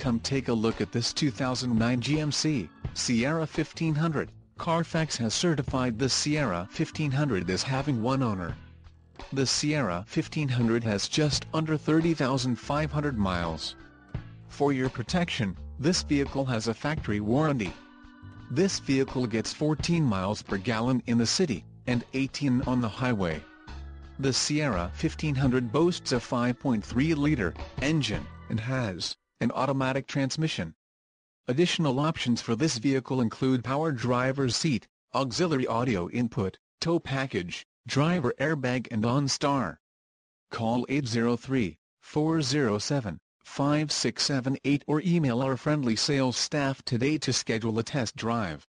Come take a look at this 2009 GMC Sierra 1500. Carfax has certified the Sierra 1500 as having one owner. The Sierra 1500 has just under 30,500 miles. For your protection, this vehicle has a factory warranty. This vehicle gets 14 miles per gallon in the city, and 18 on the highway. The Sierra 1500 boasts a 5.3-liter engine, and has an automatic transmission. Additional options for this vehicle include power driver's seat, auxiliary audio input, tow package, driver airbag and OnStar. Call 803-407-5678 or email our friendly sales staff today to schedule a test drive.